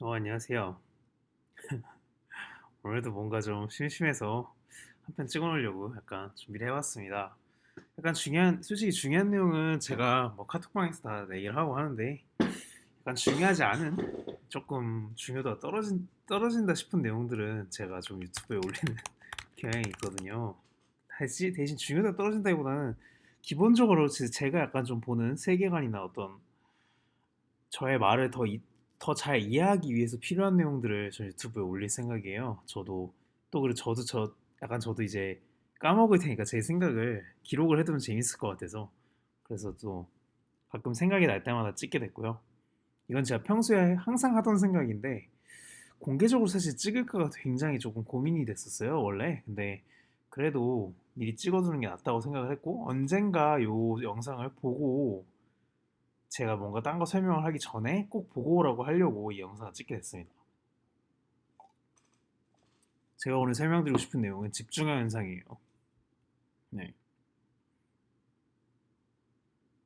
안녕하세요. 오늘도 뭔가 좀 심심해서 한 편 찍어놓으려고 약간 준비를 해봤습니다. 약간 솔직히 중요한 내용은 제가 뭐 카톡방에서 다 얘기를 하고 하는데, 약간 중요하지 않은, 조금 중요도가 떨어진다 싶은 내용들은 제가 좀 유튜브에 올리는 경향이 있거든요. 대신 중요도가 떨어진다기보다는 기본적으로 제가 약간 좀 보는 세계관이나 어떤 저의 말을 더 잘 이해하기 위해서 필요한 내용들을 저 유튜브에 올릴 생각이에요. 또 그리고 저도 이제 까먹을 테니까 제 생각을 기록을 해두면 재밌을 것 같아서, 그래서 또 가끔 생각이 날 때마다 찍게 됐고요. 이건 제가 평소에 항상 하던 생각인데, 공개적으로 사실 찍을까가 굉장히 조금 고민이 됐었어요, 원래. 근데 그래도 미리 찍어두는 게 낫다고 생각을 했고, 언젠가 요 영상을 보고 제가 뭔가 딴 거 설명을 하기 전에 꼭 보고 오라고 하려고 이 영상을 찍게 됐습니다. 제가 오늘 설명드리고 싶은 내용은 집중형 현상이에요. 네.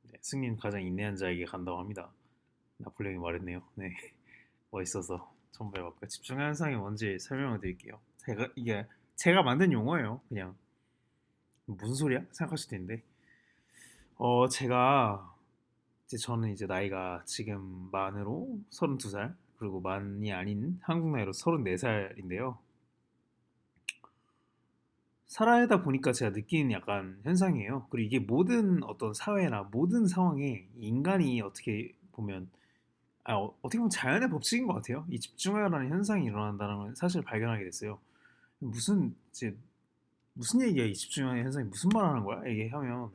네, 승리는 가장 인내한 자에게 간다고 합니다. 나폴레옹이 말했네요. 네. 멋있어서 처음 배워봤고요. 집중형 현상이 뭔지 설명을 드릴게요. 이게 제가 만든 용어예요. 그냥 무슨 소리야? 생각할 수도 있는데, 제가 저는 이제 나이가 지금 만으로 32살, 그리고 만이 아닌 한국 나이로 34살인데요. 살아다 보니까 제가 느끼는 약간 현상이에요. 그리고 이게 모든 어떤 사회나 모든 상황에 인간이 어떻게 보면, 어떻게 보면 자연의 법칙인 것 같아요. 이 집중하라는 현상이 일어난다는 걸 사실 발견하게 됐어요. 무슨 얘기야, 이 집중하는 현상이 무슨 말 하는 거야? 얘기하면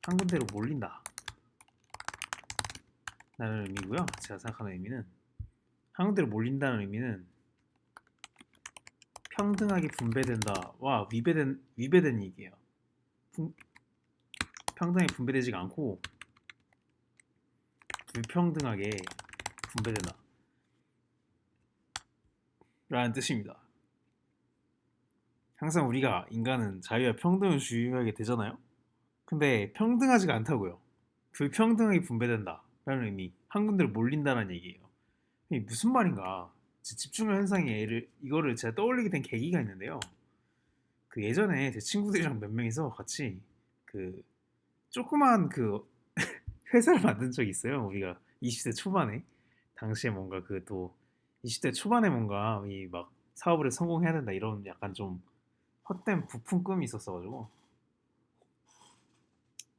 한 군데로 몰린다 라는 의미고요. 제가 생각하는 의미는, 한 군데로 몰린다는 의미는 평등하게 분배된다와 위배된 얘기예요. 분- 평등하게 분배되지가 않고 불평등하게 분배된다 라는 뜻입니다. 항상 우리가 인간은 자유와 평등을 주의하게 되잖아요. 근데 평등하지가 않다고요. 불평등하게 분배된다 라는 의미, 한 군데로 몰린다는 얘기예요. 이게 무슨 말인가? 집중력 현상의 이거를 제가 떠올리게 된 계기가 있는데요. 그 예전에 제 친구들이랑 몇 명이서 같이 그 조그만 그 회사를 만든 적이 있어요. 우리가 20대 초반에. 당시에 뭔가 그 또 20대 초반에 뭔가 이 막 사업을 성공해야 된다 이런 약간 좀 헛된 부푼 꿈이 있었어가지고,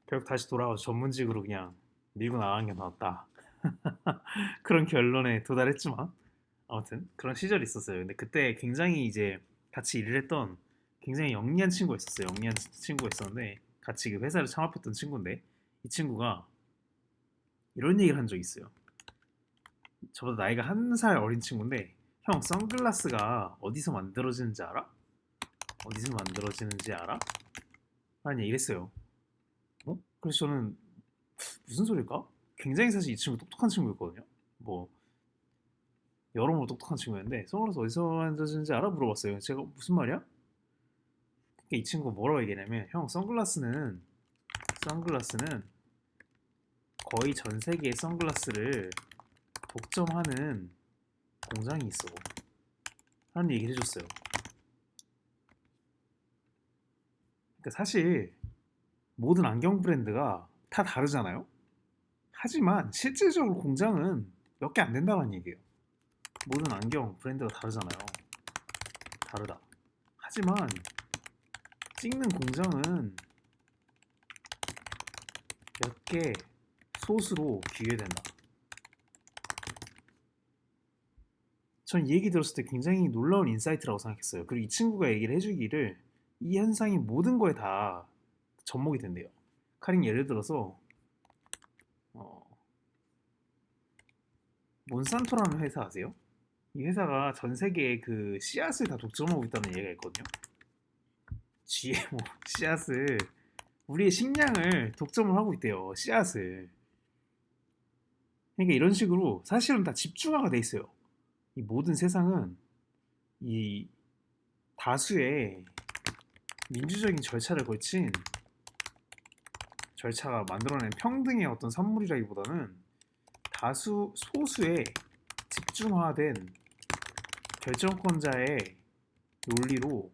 결국 다시 돌아와서 전문직으로 그냥 밀고 나가는 게 나았다 그런 결론에 도달했지만, 아무튼 그런 시절이 있었어요. 근데 그때 굉장히 이제 같이 일을 했던 굉장히 영리한 친구가 있었어요. 영리한 친구가 있었는데, 같이 그 회사를 창업했던 친구인데, 이 친구가 이런 얘기를 한 적이 있어요. 저보다 나이가 한 살 어린 친구인데, 형, 선글라스가 어디서 만들어지는지 알아? 어디서 만들어지는지 알아? 라는 얘기를 했어요. 그래서 저는 무슨 소릴까? 굉장히 사실 이 친구 똑똑한 친구였거든요. 뭐 여러모로 똑똑한 친구였는데, 선글라스 어디서 만들어지는지 알아? 물어봤어요. 제가 무슨 말이야? 그러니까 이 친구가 뭐라고 얘기냐면, 형, 선글라스는 거의 전 세계의 선글라스를 독점하는 공장이 있어 라는 얘기를 해줬어요. 그러니까 사실 모든 안경 브랜드가 다 다르잖아요. 하지만 실질적으로 공장은 몇 개 안 된다는 얘기예요. 모든 안경 브랜드가 다르잖아요. 다르다. 하지만 찍는 공장은 몇 개 소수로 비교된다. 전 이 얘기 들었을 때 굉장히 놀라운 인사이트라고 생각했어요. 그리고 이 친구가 얘기를 해주기를, 이 현상이 모든 거에 다 접목이 된대요. 카링, 예를 들어서 어, 몬산토라는 회사 아세요? 이 회사가 전 세계에 그 씨앗을 다 독점하고 있다는 얘기가 있거든요. GMO 씨앗을, 우리의 식량을 독점을 하고 있대요. 씨앗을. 그러니까 이런 식으로 사실은 다 집중화가 돼 있어요. 이 모든 세상은 이 다수의 민주적인 절차를 거친 절차가 만들어낸 평등의 어떤 산물이라기보다는 소수의 집중화된 결정권자의 논리로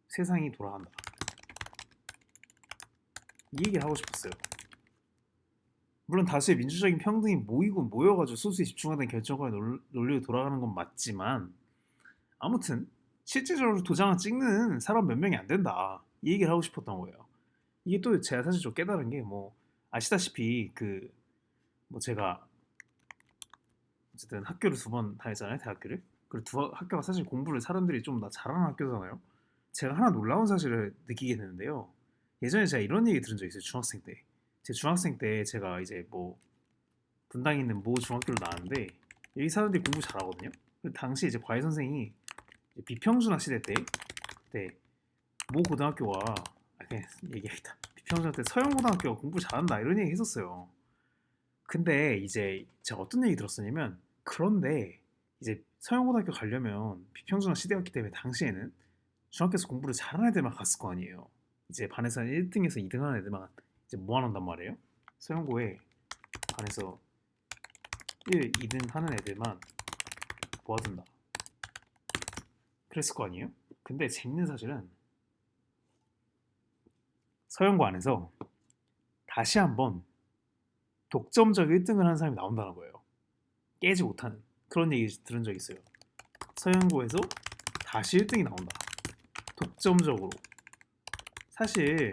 세상이 돌아간다. 이 얘기를 하고 싶었어요. 물론 다수의 민주적인 평등이 모여가지고 소수에 집중화된 결정권의 논리로 돌아가는 건 맞지만 아무튼 실질적으로 도장을 찍는 사람 몇 명이 안 된다. 이 얘기를 하고 싶었던 거예요. 이게 또 제가 사실 좀 깨달은 게 뭐 아시다시피 그 뭐 제가 어쨌든 학교를 2번 다녔잖아요, 대학교를. 그리고 학교가 사실 공부를 사람들이 좀 다 잘하는 학교잖아요. 제가 하나 놀라운 사실을 느끼게 되는데요. 예전에 제가 이런 얘기 들은 적 있어요, 중학생 때. 제 중학생 때 제가 이제 뭐 분당에 있는 모 중학교를 나왔는데 여기 사람들이 공부 잘하거든요. 그 당시 이제 과외 선생이 이제 비평준화 시대 때 그때 모 고등학교가 그냥 얘기하겠다. 비평준화 때 서영고등학교가 공부 잘한다 이런 얘기 했었어요. 근데 이제 제가 어떤 얘기 들었었냐면 그런데 이제 서영고등학교 가려면 비평준화 시대였기 때문에 당시에는 중학교에서 공부를 잘하는 애들만 갔을 거 아니에요. 이제 반에서 1등에서 2등 하는 애들만 이제 모아놓는단 말이에요. 서영고에 반에서 1, 2등 하는 애들만 모아둔다. 그랬을 거 아니에요? 근데 재밌는 사실은 서영고 안에서 다시 한번 독점적 1등을 하는 사람이 나온다는 거예요. 깨지 못하는 그런 얘기 들은 적 있어요. 서영고에서 다시 1등이 나온다. 독점적으로. 사실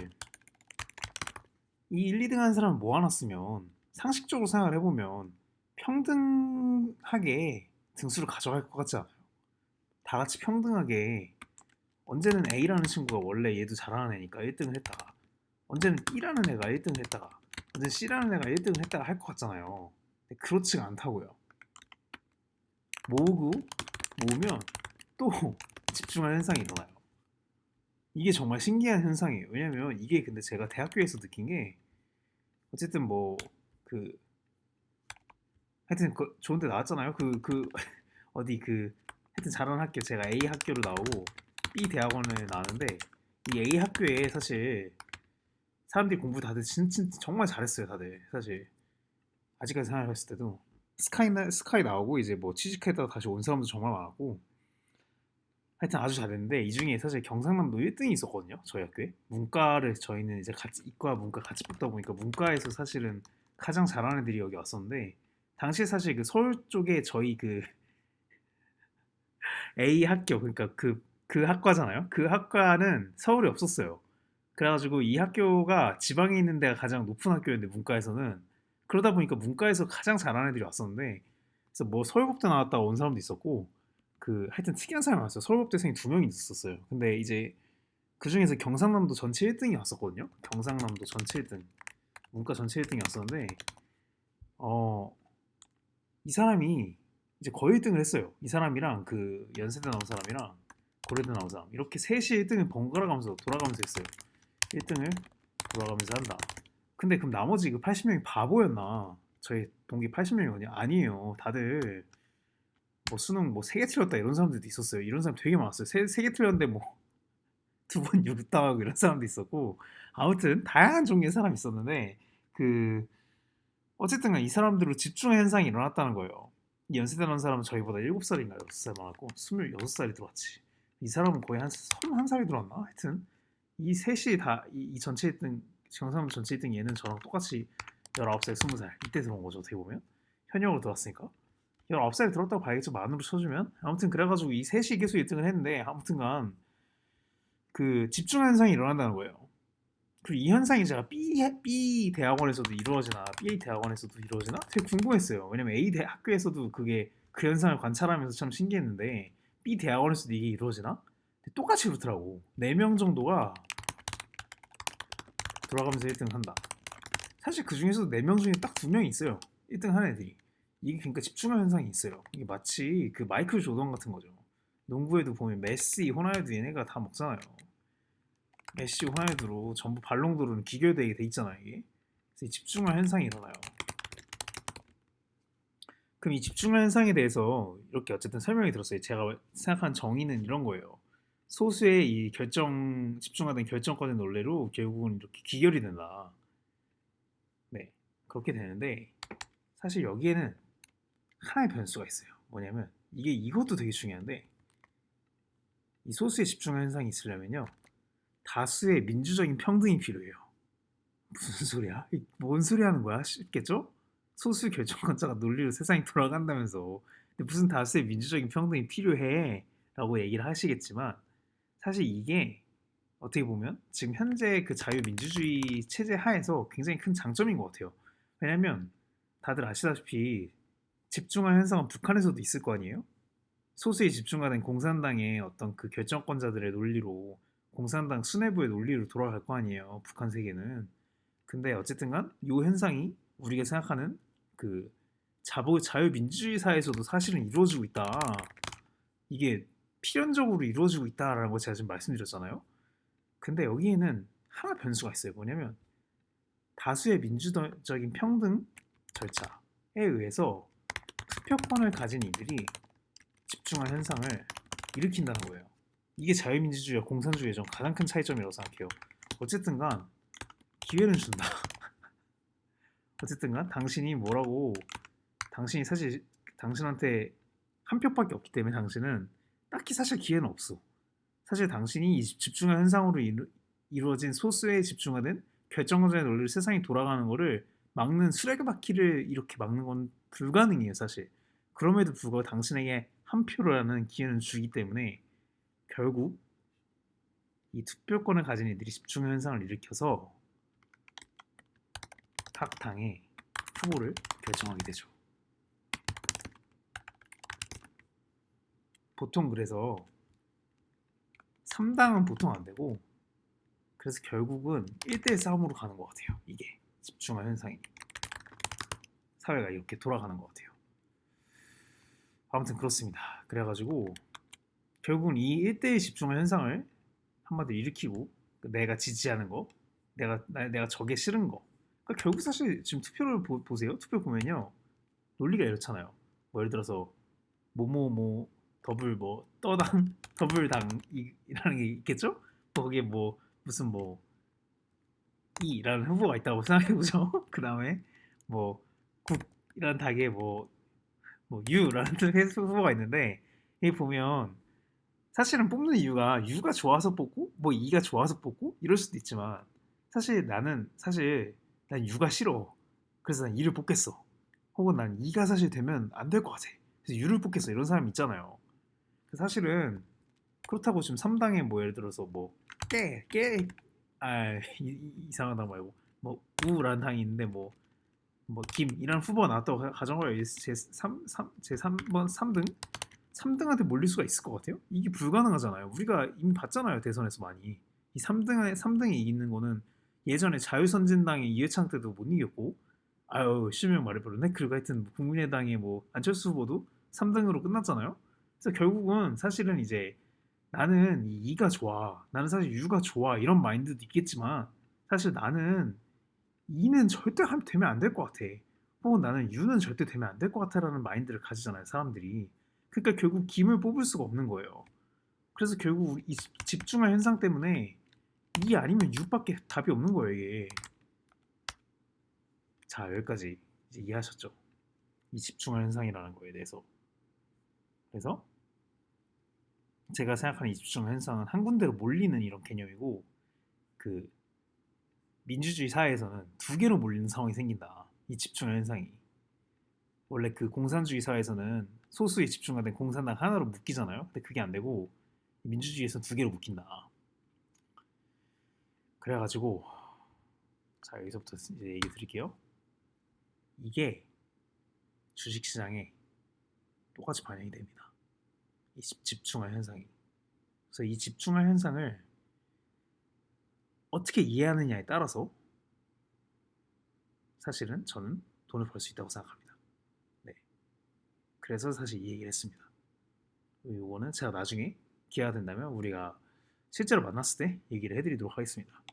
이 1, 2등 하는 사람을 모아놨으면 상식적으로 생각을 해보면 평등하게 등수를 가져갈 것 같지 않아요? 다 같이 평등하게 언제는 A라는 친구가 원래 얘도 잘하는 애니까 1등을 했다가 언제는 B라는 애가 1등을 했다가 언제는 C라는 애가 1등을 했다가 할 것 같잖아요. 근데 그렇지가 않다고요. 모으면 또 집중할 현상이 일어나요. 이게 정말 신기한 현상이에요. 왜냐면 이게 근데 제가 대학교에서 느낀 게 어쨌든 뭐 그 하여튼 좋은 데 나왔잖아요. 어디 하여튼 잘하는 학교 제가 A 학교로 나오고 B 대학원을 나왔는데 이 A 학교에 사실 사람들이 공부 다들 진짜 정말 잘했어요. 다들 사실 아직까지 생각했을 때도 스카이 나오고 이제 뭐 취직했다가 다시 온 사람도 정말 많았고 하여튼 아주 잘했는데 이 중에 사실 경상남도 1등이 있었거든요. 저희 학교에 문과를 저희는 이제 같이 이과 문과 같이 붙다 보니까 문과에서 사실은 가장 잘하는 애들이 여기 왔었는데 당시에 사실 그 서울 쪽에 저희 그 A 학교 그러니까 그 학과잖아요. 그 학과는 서울에 없었어요. 그래가지고 이 학교가 지방에 있는 데가 가장 높은 학교였는데 문과에서는 그러다 보니까 문과에서 가장 잘하는 애들이 왔었는데 그래서 뭐 서울법대 나왔다가 온 사람도 있었고 하여튼 특이한 사람이 왔어요. 서울법대생이 2명이 있었어요. 근데 이제 그 중에서 경상남도 전체 1등이 왔었거든요. 경상남도 전체 1등 문과 전체 1등이 왔었는데 어, 이 사람이 이제 거의 1등을 했어요. 이 사람이랑 그 연세대 나온 사람이랑 고려대 나온 사람 이렇게 셋이 1등을 번갈아 가면서 돌아가면서 했어요. 1등을 돌아가면서 한다. 근데 그럼 나머지 그 80명이 바보였나? 저희 동기 80명이거든요. 아니에요. 다들 뭐 수능 뭐 3개 틀렸다 이런 사람들도 있었어요. 이런 사람 되게 많았어요. 세 개 틀렸는데 뭐 2번 유급당하고 이런 사람도 있었고 아무튼 다양한 종류의 사람이 있었는데 그 어쨌든 이 사람들로 집중 현상이 일어났다는 거예요. 이 연세대 나온 사람은 저희보다 7살인가 6살 많았고 26살이 들어왔지. 이 사람은 거의 한 31살이 들어왔나? 하여튼 이 셋이 다 이 전체 1등 경상도 전체 1등 얘는 저랑 똑같이 19살 20살 이때 들어온 거죠. 어떻게 보면 현역으로 들어왔으니까 19살이 들었다고 봐야겠죠. 만으로 쳐주면 아무튼 그래가지고 이 셋이 계속 1등을 했는데 아무튼간 그 집중 현상이 일어난다는 거예요. 그리고 이 현상이 제가 B 대학원에서도 이루어지나 BA 대학원에서도 이루어지나 되게 궁금했어요. 왜냐면 학교에서도 그게 그 현상을 관찰하면서 참 신기했는데 B 대학원에서도 이게 이루어지나? 똑같이 그렇더라고. 4명 정도가 돌아가면서 1등 한다. 사실 그 중에서도 4명 중에 딱 2명이 있어요. 1등 하는 애들이. 이게 그러니까 집중화 현상이 있어요. 이게 마치 그 마이클 조던 같은 거죠. 농구에도 보면 메시, 호날두 얘네가 다 먹잖아요. 메시, 호날두로 전부 발롱도르는 기결되게 돼 있잖아요. 이게. 그래서 이 집중화 현상이 일어나요. 그럼 이 집중화 현상에 대해서 이렇게 어쨌든 설명이 들었어요. 제가 생각한 정의는 이런 거예요. 소수의 이 집중화된 결정권의 논리로 결국은 이렇게 기결이 된다. 네, 그렇게 되는데 사실 여기에는 하나의 변수가 있어요. 뭐냐면 이것도 되게 중요한데 이 소수에 집중하는 현상이 있으려면요 다수의 민주적인 평등이 필요해요. 무슨 소리야? 뭔 소리 하는 거야? 싶겠죠? 소수 결정권자가 논리로 세상이 돌아간다면서 근데 무슨 다수의 민주적인 평등이 필요해 라고 얘기를 하시겠지만 사실 이게 어떻게 보면 지금 현재 그 자유민주주의 체제 하에서 굉장히 큰 장점인 것 같아요. 왜냐면 다들 아시다시피 집중화 현상은 북한에서도 있을 거 아니에요? 소수에 집중화된 공산당의 어떤 그 결정권자들의 논리로 공산당 수뇌부의 논리로 돌아갈 거 아니에요. 북한 세계는. 근데 어쨌든간 이 현상이 우리가 생각하는 그 자유민주주의 사회에서도 사실은 이루어지고 있다. 이게 필연적으로 이루어지고 있다라는 걸 제가 지금 말씀드렸잖아요. 근데 여기에는 하나 변수가 있어요. 뭐냐면 다수의 민주적인 평등 절차에 의해서 투표권을 가진 이들이 집중화 현상을 일으킨다는 거예요. 이게 자유민주주의와 공산주의의 좀 가장 큰 차이점이라고 생각해요. 어쨌든간 기회는 준다. 어쨌든간 당신이 사실 당신한테 한 표밖에 없기 때문에 당신은 딱히 사실 기회는 없어. 사실 당신이 이 집중화 현상으로 이루어진 소수에 집중화된 결정권자의 논리로 세상이 돌아가는 거를 막는 수레바퀴를 이렇게 막는 건 불가능해요, 사실. 그럼에도 불구하고 당신에게 한 표라는 기회는 주기 때문에 결국 이 투표권을 가진 이들이 집중화 현상을 일으켜서 각 당의 후보를 결정하게 되죠. 보통 그래서 3당은 보통 안 되고 그래서 결국은 1대1 싸움으로 가는 것 같아요. 이게 집중화 현상이 사회가 이렇게 돌아가는 것 같아요. 아무튼 그렇습니다. 그래가지고 결국은 이 1대1 집중화 현상을 한마디로 일으키고 내가 지지하는 거 내가 저게 싫은 거 그러니까 결국 사실 지금 투표를 보세요. 투표 보면요 논리가 이렇잖아요. 뭐 예를 들어서 뭐뭐뭐 더블 뭐 떠당 더블당이라는 게 있겠죠? 뭐 거기에 뭐 무슨 뭐 이라는 후보가 있다고 생각해보죠. 그 다음에 뭐 국이라는 닭에 뭐 유라는 후보가 있는데 이 보면 사실은 뽑는 이유가 유가 좋아서 뽑고 뭐 이가 좋아서 뽑고 이럴 수도 있지만 사실 난 유가 싫어. 그래서 난 이를 뽑겠어. 혹은 난 이가 사실 되면 안 될 것 같아. 그래서 유를 뽑겠어. 이런 사람 있잖아요. 사실은 그렇다고 지금 3당에 뭐 예를 들어서 뭐 이상하다 말고 뭐 우라는 당이 있는데 뭐 김이라는 후보가 나왔다고 가정을 제3번 3등한테 몰릴 수가 있을 것 같아요? 이게 불가능하잖아요. 우리가 이미 봤잖아요. 대선에서 많이. 이 3등이 이기는 거는 예전에 자유선진당의 이회창 때도 못 이겼고 아유 실명 말해버렸네. 그리고 하여튼 국민의당의 뭐 안철수 후보도 3등으로 끝났잖아요. 그래서 결국은 사실은 이제 나는 이가 좋아. 나는 사실 유가 좋아. 이런 마인드도 있겠지만 사실 나는 이는 절대 되면 안 될 것 같아. 혹은 나는 유는 절대 되면 안 될 것 같아라는 마인드를 가지잖아요, 사람들이. 그러니까 결국 김을 뽑을 수가 없는 거예요. 그래서 결국 이 집중화 현상 때문에 이 아니면 유밖에 답이 없는 거예요, 이게. 자, 여기까지 이제 이해하셨죠? 이 집중화 현상이라는 거에 대해서. 그래서 제가 생각하는 이 집중화 현상은 한 군데로 몰리는 이런 개념이고 그 민주주의 사회에서는 두 개로 몰리는 상황이 생긴다. 이 집중화 현상이. 원래 그 공산주의 사회에서는 소수에 집중화된 공산당 하나로 묶이잖아요. 근데 그게 안 되고 민주주의에서 두 개로 묶인다. 그래가지고 자 여기서부터 이제 얘기 드릴게요. 이게 주식시장에 똑같이 반영이 됩니다. 이 집중화 현상이. 그래서 이 집중화 현상을 어떻게 이해하느냐에 따라서 사실은 저는 돈을 벌 수 있다고 생각합니다. 네. 그래서 사실 이 얘기를 했습니다. 이거는 제가 나중에 기회가 된다면 우리가 실제로 만났을 때 얘기를 해드리도록 하겠습니다.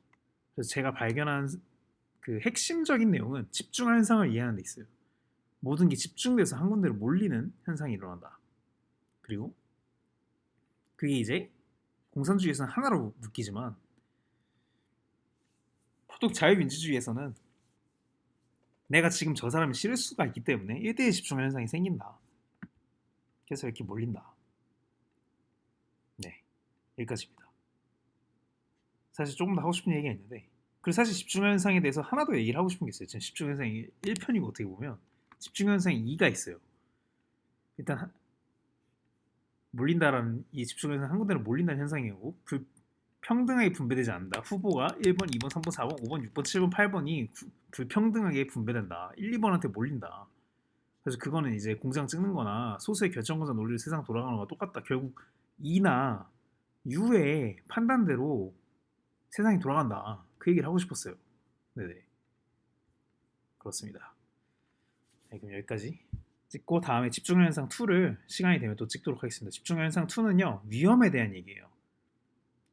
그래서 제가 발견한 그 핵심적인 내용은 집중화 현상을 이해하는 데 있어요. 모든 게 집중돼서 한 군데로 몰리는 현상이 일어난다. 그리고 그게 이제 공산주의에서는 하나로 묶이지만 보통 자유민주주의에서는 내가 지금 저 사람을 싫을 수가 있기 때문에 1대1 집중화 현상이 생긴다. 그래서 이렇게 몰린다. 네, 여기까지입니다. 사실 조금 더 하고 싶은 얘기가 있는데, 그리고 사실 집중현상에 대해서 하나 더 얘기를 하고 싶은 게 있어요. 지금 집중현상이 1편이고 어떻게 보면 집중현상이 2가 있어요. 일단 몰린다라는 이 집중현상 한 군데로 몰린다는 현상이고 불평등하게 분배되지 않는다. 후보가 1번, 2번, 3번, 4번, 5번, 6번, 7번, 8번이 불평등하게 분배된다. 1, 2번한테 몰린다. 그래서 그거는 이제 공장 찍는 거나 소수의 결정권자 논리로 세상 돌아가는 거와 똑같다. 결국 E나 U의 판단대로 세상이 돌아간다. 그 얘기를 하고 싶었어요. 네네. 그렇습니다. 네, 그럼 여기까지 찍고 다음에 집중현상 2를 시간이 되면 또 찍도록 하겠습니다. 집중현상 2는요. 위험에 대한 얘기예요.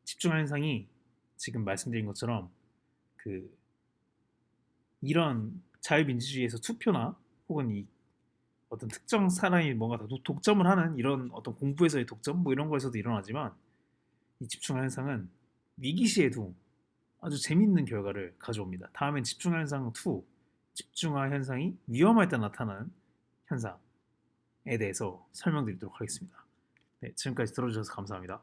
집중현상이 지금 말씀드린 것처럼 그 이런 자유민주주의에서 투표나 혹은 이 어떤 특정 사람이 뭔가 더 독점을 하는 이런 어떤 공부에서의 독점 뭐 이런 거에서도 일어나지만 이 집중화 현상은 위기 시에도 아주 재밌는 결과를 가져옵니다. 다음엔 집중화 현상 2, 집중화 현상이 위험할 때 나타나는 현상에 대해서 설명드리도록 하겠습니다. 네, 지금까지 들어주셔서 감사합니다.